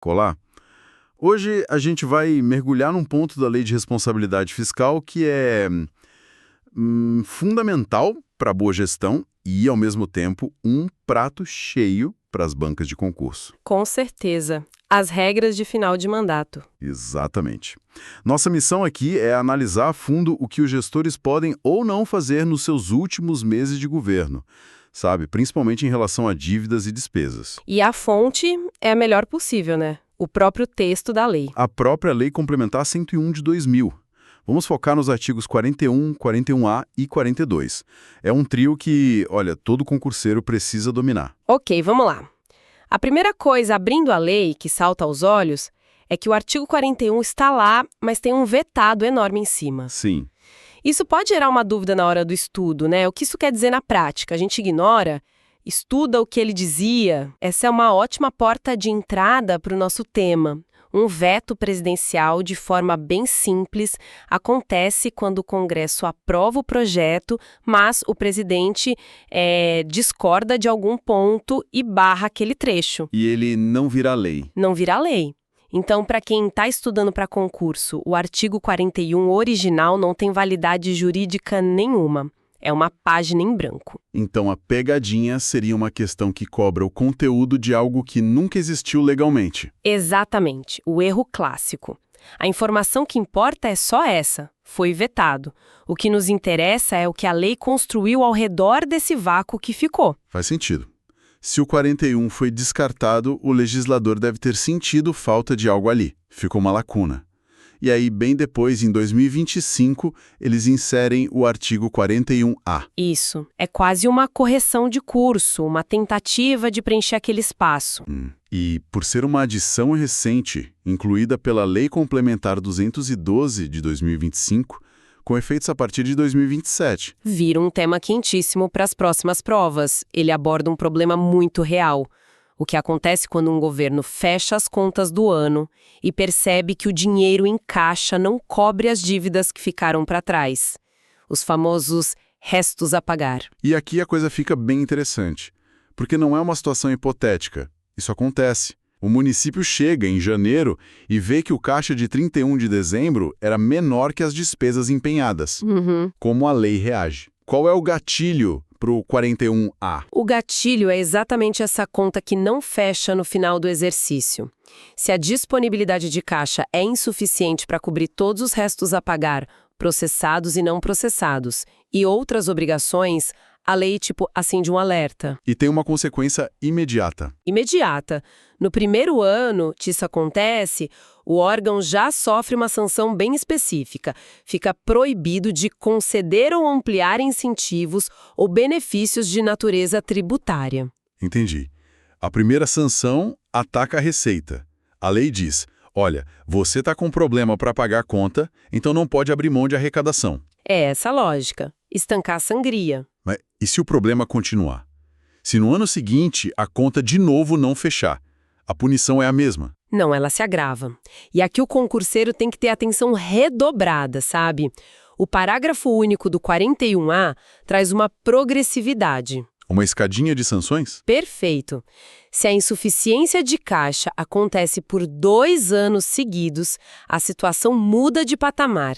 colar? Hoje a gente vai mergulhar num ponto da Lei de Responsabilidade Fiscal que é fundamental para a boa gestão e, ao mesmo tempo, um prato cheio para as bancas de concurso. Com certeza. As regras de final de mandato. Exatamente. Nossa missão aqui é analisar a fundo o que os gestores podem ou não fazer nos seus últimos meses de governo, sabe? Principalmente em relação a dívidas e despesas. E a fonte é a melhor possível, né? O próprio texto da lei. A própria Lei Complementar 101 de 2000. Vamos focar nos artigos 41, 41A e 42. É um trio que, olha, todo concurseiro precisa dominar. Ok, vamos lá. A primeira coisa, abrindo a lei, que salta aos olhos, é que o artigo 41 está lá, mas tem um vetado enorme em cima. Sim. Isso pode gerar uma dúvida na hora do estudo, né? O que isso quer dizer na prática? A gente ignora, estuda o que ele dizia. Essa é uma ótima porta de entrada para o nosso tema. Um veto presidencial, de forma bem simples, acontece quando o Congresso aprova o projeto, mas o presidente discorda de algum ponto e barra aquele trecho. E ele não vira lei. Não vira lei. Então, para quem está estudando para concurso, o artigo 41 original não tem validade jurídica nenhuma. É uma página em branco. Então, a pegadinha seria uma questão que cobra o conteúdo de algo que nunca existiu legalmente. Exatamente, o erro clássico. A informação que importa é só essa, foi vetado. O que nos interessa é o que a lei construiu ao redor desse vácuo que ficou. Faz sentido. Se o 41 foi descartado, o legislador deve ter sentido falta de algo ali. Ficou uma lacuna. E aí, bem depois, em 2025, eles inserem o artigo 41A. Isso. É quase uma correção de curso, uma tentativa de preencher aquele espaço. E, por ser uma adição recente, incluída pela Lei Complementar 212 de 2025, com efeitos a partir de 2027. Vira um tema quentíssimo para as próximas provas. Ele aborda um problema muito real. O que acontece quando um governo fecha as contas do ano e percebe que o dinheiro em caixa não cobre as dívidas que ficaram para trás. Os famosos restos a pagar. E aqui a coisa fica bem interessante, porque não é uma situação hipotética. Isso acontece. O município chega em janeiro e vê que o caixa de 31 de dezembro era menor que as despesas empenhadas. Como a lei reage? Qual é o gatilho para o 41A? O gatilho é exatamente essa conta que não fecha no final do exercício. Se a disponibilidade de caixa é insuficiente para cobrir todos os restos a pagar, processados e não processados, e outras obrigações, a lei acende um alerta. E tem uma consequência imediata. Imediata. No primeiro ano que isso acontece, o órgão já sofre uma sanção bem específica. Fica proibido de conceder ou ampliar incentivos ou benefícios de natureza tributária. Entendi. A primeira sanção ataca a receita. A lei diz, olha, você está com problema para pagar a conta, então não pode abrir mão de arrecadação. É essa a lógica. Estancar a sangria. Mas e se o problema continuar? Se no ano seguinte a conta de novo não fechar, a punição é a mesma? Não, ela se agrava. E aqui o concurseiro tem que ter atenção redobrada, sabe? O parágrafo único do 41A traz uma progressividade. Uma escadinha de sanções? Perfeito. Se a insuficiência de caixa acontece por 2 anos seguidos, a situação muda de patamar.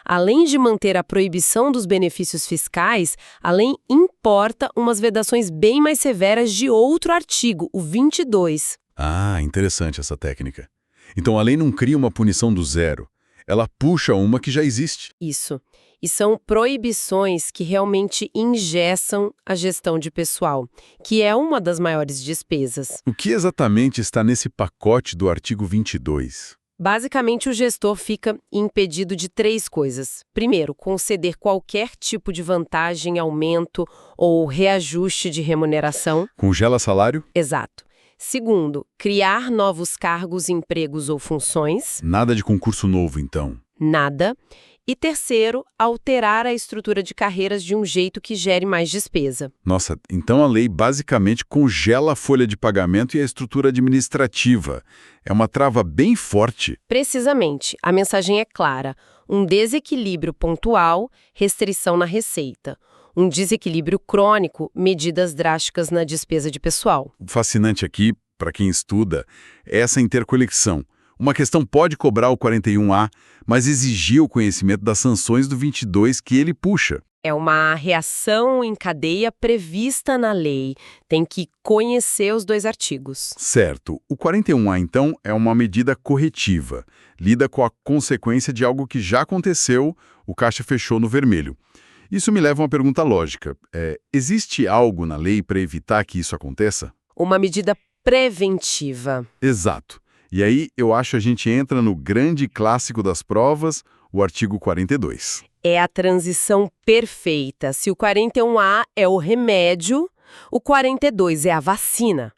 Além de manter a proibição dos benefícios fiscais, a lei importa umas vedações bem mais severas de outro artigo, o 22. Ah, interessante essa técnica. Então a lei não cria uma punição do zero. Ela puxa uma que já existe. Isso. E são proibições que realmente engessam a gestão de pessoal, que é uma das maiores despesas. O que exatamente está nesse pacote do artigo 22? Basicamente, o gestor fica impedido de 3 coisas. Primeiro, conceder qualquer tipo de vantagem, aumento ou reajuste de remuneração. Congela salário? Exato. Segundo, criar novos cargos, empregos ou funções. Nada de concurso novo, então. Nada. E terceiro, alterar a estrutura de carreiras de um jeito que gere mais despesa. Nossa, então a lei basicamente congela a folha de pagamento e a estrutura administrativa. É uma trava bem forte. Precisamente. A mensagem é clara. Um desequilíbrio pontual, restrição na receita. Um desequilíbrio crônico, medidas drásticas na despesa de pessoal. O fascinante aqui para quem estuda, é essa interconexão. Uma questão pode cobrar o 41A, mas exigir o conhecimento das sanções do 22 que ele puxa. É uma reação em cadeia prevista na lei. Tem que conhecer os 2 artigos. Certo. O 41A, então, é uma medida corretiva. Lida com a consequência de algo que já aconteceu, o caixa fechou no vermelho. Isso me leva a uma pergunta lógica. Existe algo na lei para evitar que isso aconteça? Uma medida preventiva. Exato. E aí eu acho que a gente entra no grande clássico das provas, o artigo 42. É a transição perfeita. Se o 41A é o remédio, o 42 é a vacina.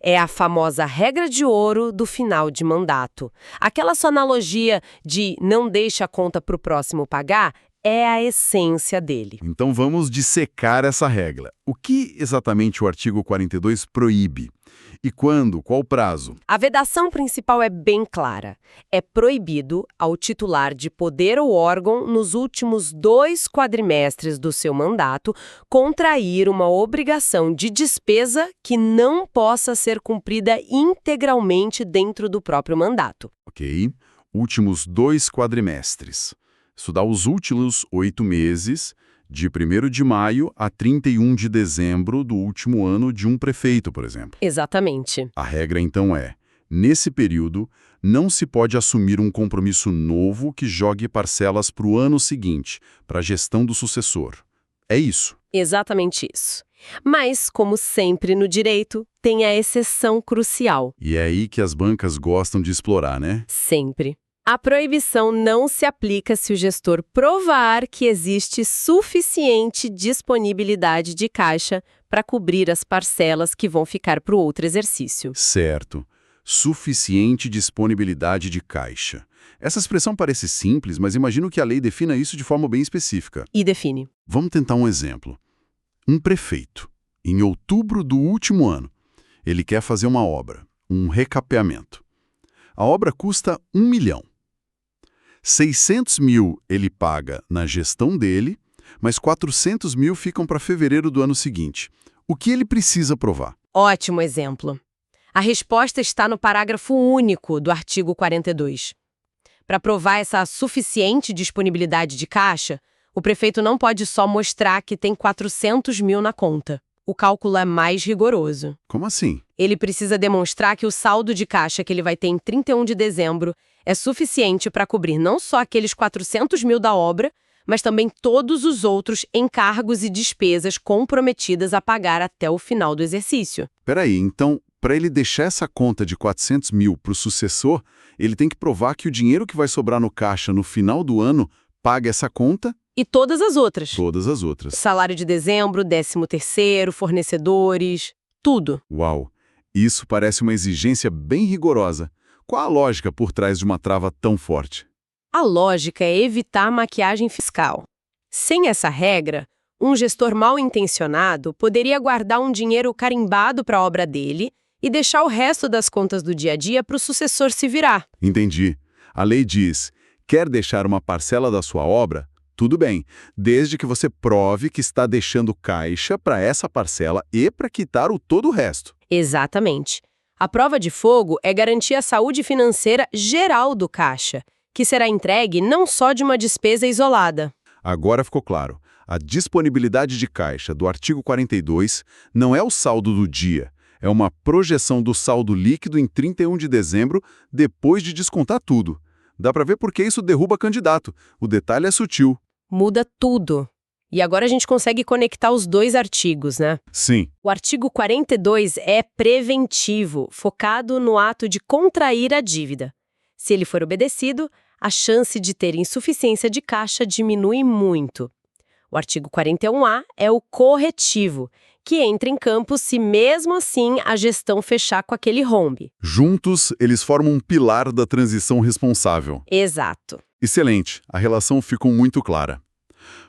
É a famosa regra de ouro do final de mandato. Aquela sua analogia de não deixa a conta para o próximo pagar é a essência dele. Então vamos dissecar essa regra. O que exatamente o artigo 42 proíbe? E quando? Qual o prazo? A vedação principal é bem clara. É proibido ao titular de poder ou órgão, nos últimos 2 quadrimestres do seu mandato, contrair uma obrigação de despesa que não possa ser cumprida integralmente dentro do próprio mandato. Ok. Últimos 2 quadrimestres. Isso dá os últimos 8 meses, de 1º de maio a 31 de dezembro do último ano de um prefeito, por exemplo. Exatamente. A regra, então, nesse período, não se pode assumir um compromisso novo que jogue parcelas para o ano seguinte, para a gestão do sucessor. É isso. Exatamente isso. Mas, como sempre no direito, tem a exceção crucial. E é aí que as bancas gostam de explorar, né? Sempre. A proibição não se aplica se o gestor provar que existe suficiente disponibilidade de caixa para cobrir as parcelas que vão ficar para o outro exercício. Certo. Suficiente disponibilidade de caixa. Essa expressão parece simples, mas imagino que a lei defina isso de forma bem específica. E define. Vamos tentar um exemplo. Um prefeito, em outubro do último ano, ele quer fazer uma obra, um recapeamento. A obra custa 1 milhão. 600 mil ele paga na gestão dele, mas 400 mil ficam para fevereiro do ano seguinte. O que ele precisa provar? Ótimo exemplo. A resposta está no parágrafo único do artigo 42. Para provar essa suficiente disponibilidade de caixa, o prefeito não pode só mostrar que tem 400 mil na conta. O cálculo é mais rigoroso. Como assim? Ele precisa demonstrar que o saldo de caixa que ele vai ter em 31 de dezembro é suficiente para cobrir não só aqueles 400 mil da obra, mas também todos os outros encargos e despesas comprometidas a pagar até o final do exercício. Peraí, então, para ele deixar essa conta de 400 mil para o sucessor, ele tem que provar que o dinheiro que vai sobrar no caixa no final do ano paga essa conta? E todas as outras. Todas as outras. Salário de dezembro, 13º, fornecedores, tudo. Uau! Isso parece uma exigência bem rigorosa. Qual a lógica por trás de uma trava tão forte? A lógica é evitar maquiagem fiscal. Sem essa regra, um gestor mal intencionado poderia guardar um dinheiro carimbado para a obra dele e deixar o resto das contas do dia a dia para o sucessor se virar. Entendi. A lei diz, quer deixar uma parcela da sua obra? Tudo bem, desde que você prove que está deixando caixa para essa parcela e para quitar todo o resto. Exatamente. A prova de fogo é garantir a saúde financeira geral do caixa, que será entregue não só de uma despesa isolada. Agora ficou claro. A disponibilidade de caixa do artigo 42 não é o saldo do dia, é uma projeção do saldo líquido em 31 de dezembro, depois de descontar tudo. Dá para ver por que isso derruba candidato. O detalhe é sutil. Muda tudo. E agora a gente consegue conectar os 2 artigos, né? Sim. O artigo 42 é preventivo, focado no ato de contrair a dívida. Se ele for obedecido, a chance de ter insuficiência de caixa diminui muito. O artigo 41A é o corretivo, que entra em campo se mesmo assim a gestão fechar com aquele rombe. Juntos, eles formam um pilar da transição responsável. Exato. Excelente, a relação ficou muito clara.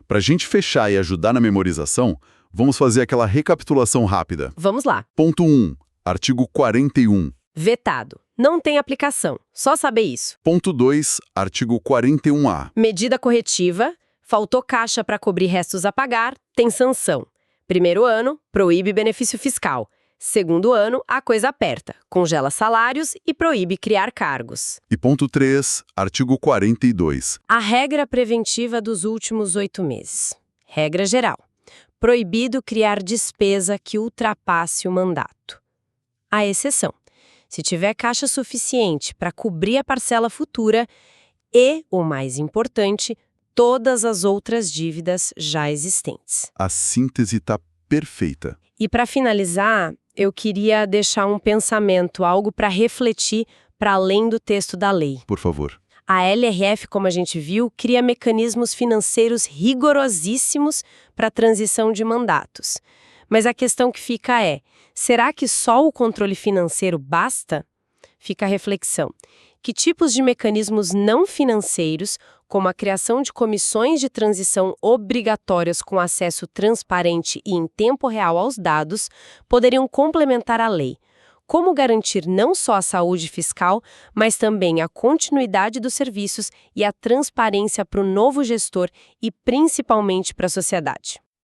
Para a gente fechar e ajudar na memorização, vamos fazer aquela recapitulação rápida. Vamos lá. Ponto 1, artigo 41. Vetado. Não tem aplicação. Só saber isso. Ponto 2, artigo 41A. Medida corretiva. Faltou caixa para cobrir restos a pagar, tem sanção. Primeiro ano, proíbe benefício fiscal. Segundo ano, a coisa aperta, congela salários e proíbe criar cargos. E ponto 3, artigo 42. A regra preventiva dos últimos 8 meses. Regra geral. Proibido criar despesa que ultrapasse o mandato. A exceção. Se tiver caixa suficiente para cobrir a parcela futura e, o mais importante, todas as outras dívidas já existentes. A síntese está perfeita. E para finalizar, eu queria deixar um pensamento, algo para refletir para além do texto da lei. Por favor. A LRF, como a gente viu, cria mecanismos financeiros rigorosíssimos para a transição de mandatos. Mas a questão que fica é, será que só o controle financeiro basta? Fica a reflexão. Que tipos de mecanismos não financeiros, como a criação de comissões de transição obrigatórias com acesso transparente e em tempo real aos dados, poderiam complementar a lei? Como garantir não só a saúde fiscal, mas também a continuidade dos serviços e a transparência para o novo gestor e principalmente para a sociedade?